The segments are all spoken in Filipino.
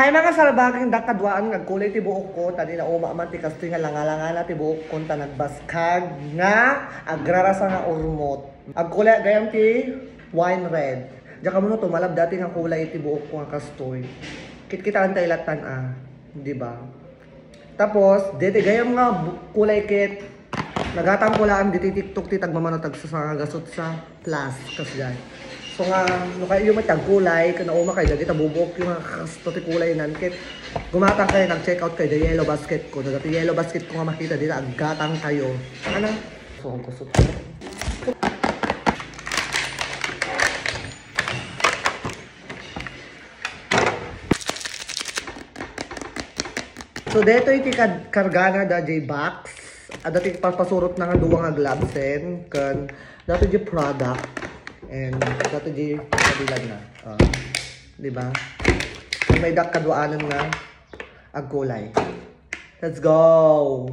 Hay mga salbaging dakadwaan nagkulay ti buok ko tani na uma man ti kastoy nga langalangala ti buok ko ta nagbaskag nga agrarasa nga urmot. Agkulay gayam ti wine red. Diyan ka mo no tumalab dati nga kulay ti buok ko nga kastoy. Kit-kita antay latan di ba? Tapos dito gayam nga kulay kit nagatang kulaan dito TikTok ti tagmamanatag sa gasot sa plus kas diyan. So nga, no kayo yung matagkulay, kana uma kayo, dagita bubok yung mga kastoti kulay nan, kit gumatang kayo, nag-check out kayo, the yellow basket ko, dagati yellow basket ko nga makita dito, aggatang kayo. Ano? So, ang kusot ko. So, dito iti kargana da J-Box, dati papasurot na nga duwa nga gloves kan dati di product. And dito di kabilang na. Di ba? May kadwaanan na agkulay. Let's go!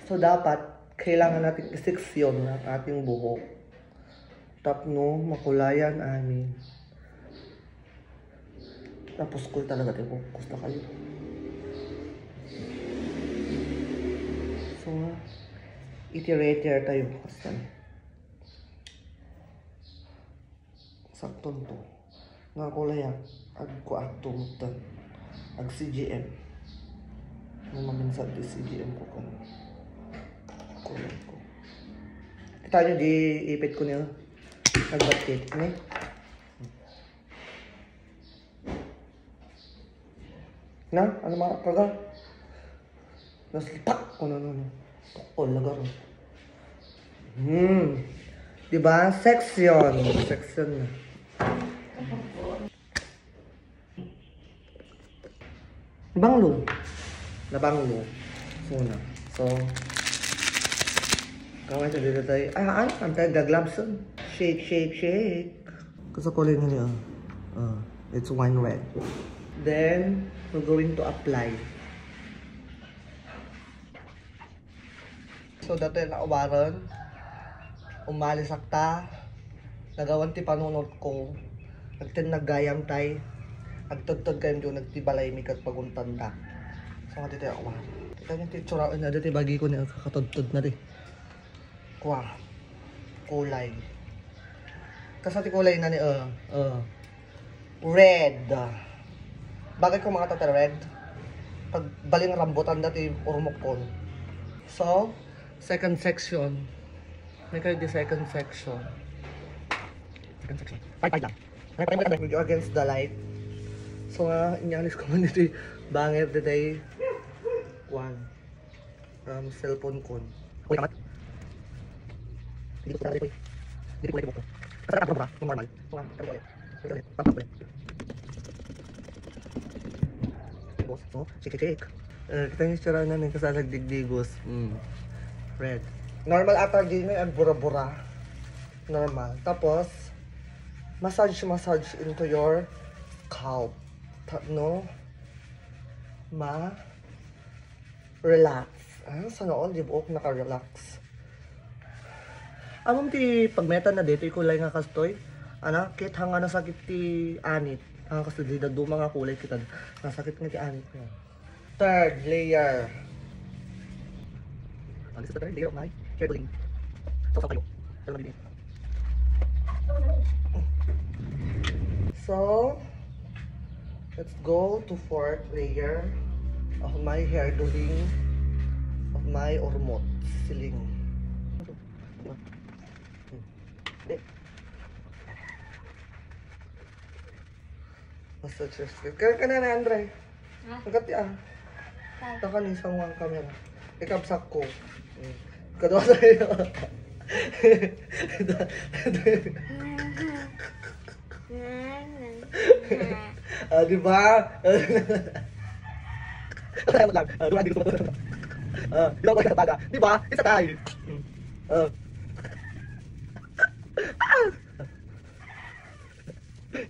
So dapat kailangan natin iseksyon ang ating buhok. Tapno makulayan ani. Tapos cool talaga tayo. Gusto kayo. So iterator tayo. Sakton to. Nga kulay agkuatong ag CGM. Mamaminsan di CGM ko kan. Kulay ko. Kita nyo di ipit ko niya. Nagbatkit. Ini. Na? Ano mga kaga? Naslipak ko na nun. Tukol lagar. Diba? Section. Section na. Banglo. Nabanglo. So, kaway sa dito tayo. Antay gaglabson. Shake, shake, shake. Kasi kulay na niya. It's wine red. Then, we're going to apply. So, dito yung naubaran. Umalis akta. Nagawan ti panunod ko. Nagtinagayam tay. Agtagtag kayo doon, nagtibalay mi kat paguntanda. So nga dito ako. Kita niyo titsura na dito bagi ko na kakatudtod na rin. Kuha. Kulay. Kasi kulay na ni red. Bagay ko mga tata red. Pag baling rambutan dati urmok ko. So, second section. May kayo di second section. Second section. Fight lang. Medyo against the light. So nga, inyalis ko man dito bangir dito cellphone ko. Uy, kamat. Hindi ko sa dito. Hindi ko lagi buko. Kasi ako ba? Yung normal. So nga, kami ulit. Kami ulit. Pampap ulit. So, shake. Kita yung sira na ng kasalag digdigos. Red. Normal ata gini ang bura-bura. Normal. Tapos, massage into your scalp. No? Relax. Sana all di buok naka-relax. Among ti pagmeta na dito kulay nga kastoy. Kit hanga nasakit ti anit. Hanga kastoy di duma nga kulay kita. Nasakit nga ti anit. Third layer. Alis sa third layer of my hair building. So, let's go to fourth layer of my hair doing of my ormot siling. Massage sleep. Kaya na Andre. Agad taka ni isang wang camera. Ikabsak ko. Kadawa sa'yo. Diba? Duwan dito sa diba ko sa taga? Diba? Isa tayo.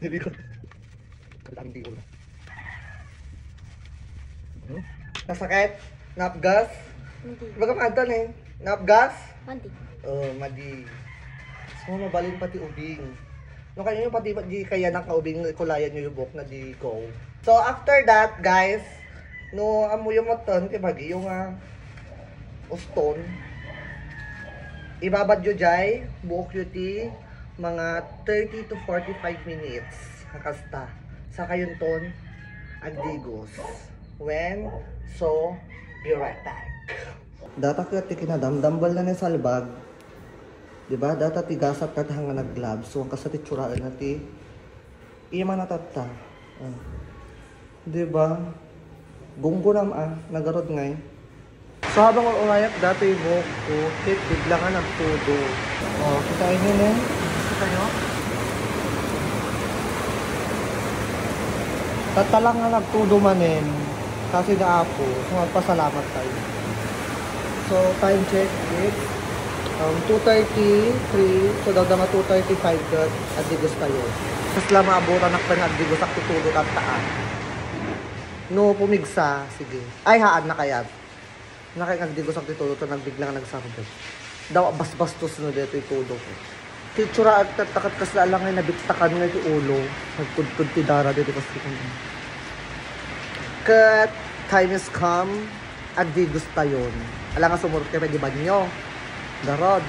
Hindi ko. Hindi ko. Nasakit? Napgas? Hindi. Baga madan Napgas? Madi. Madi. So, mabalin pati ubing. No kayo yung pati di kaya nang kaubing kulayan nyo yung buhok na di go. So after that guys, no amo yung moton kay bagi yung uston. Ibabad yun jay buhok yun ti mga 30 to 45 minutes kakasta. Sa kayon ton agdigos. When so be right back. Data ko ti kinadamdambal na ni salbag. Diba? Data ti gasat na hanga nag-gloves. So, ang kasati tsuraan na ti iya man natata. Diba? Gunggo nam nagarod ngay. So, habang urayak dati yung buhok ko, kit bigla ka nagtudo. Kitain nyo na. Kita nyo? Tatalang nga nagtudo manin. Kasi naapo. So, magpasalamat tayo. So, time check. It's 2:33. So, daw mga 2:35 kat agdigos tayo. Mas lang maabutan na pa na agdigos ak tutudo at taan. No, pumigsa. Sige. Ay, haan na kaya. Nakay agdigos ak tutudo to nagbiglang nagsardo. Daw, bas-bastos na dito itudo ko. Titsura at takat kasla lang ay nabitakan nga yung ulo. Nagtudtud ti dara dito kasi kung kat time is come, agdigos tayon. Alang nga sumurot kayo, di ba nyo? Darod.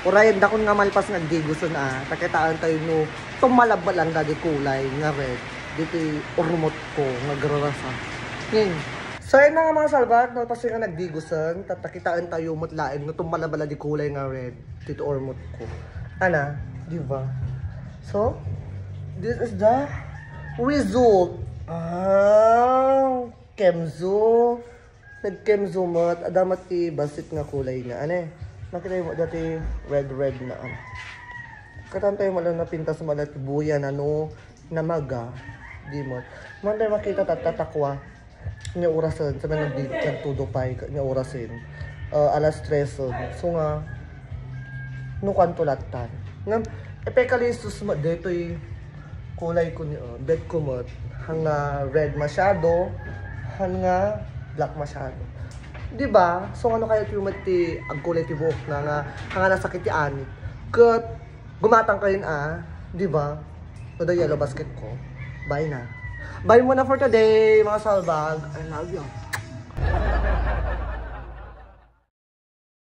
Urayan da kung nga malpas nagdiguson takitaan tayo no, tumalaba lang dadi kulay nga red. Dito urumot ko, nagrarasa. Yun. So yun na nga mga salbat, malpas nga nagdiguson, takitaan tayo mutlain no, tumalaba di kulay nga red. Dito urumot ko. Ana, di ba? So, this is the result. Kemzo. Nag-kemzo mo at adamat basit nga kulay nga. Ano nakita mo dati red na katantay mo lang na pintas mo dati buya na no namaga di mo man tayo makita tatakwa niya orasan sa mga nagtudupay niya orasin alas 3 so nga no kantulatan nga epekalistos mo dito kulay ko niya bed ko mo hanga red masyado hanga black masyado. Diba? So ano kaya yung mati ang kulay ti buhok na nga hanga nasakitian. Kat gumatang kayo diba? So the yellow basket ko. Bye na. Bye muna for today mga salbag. I love you.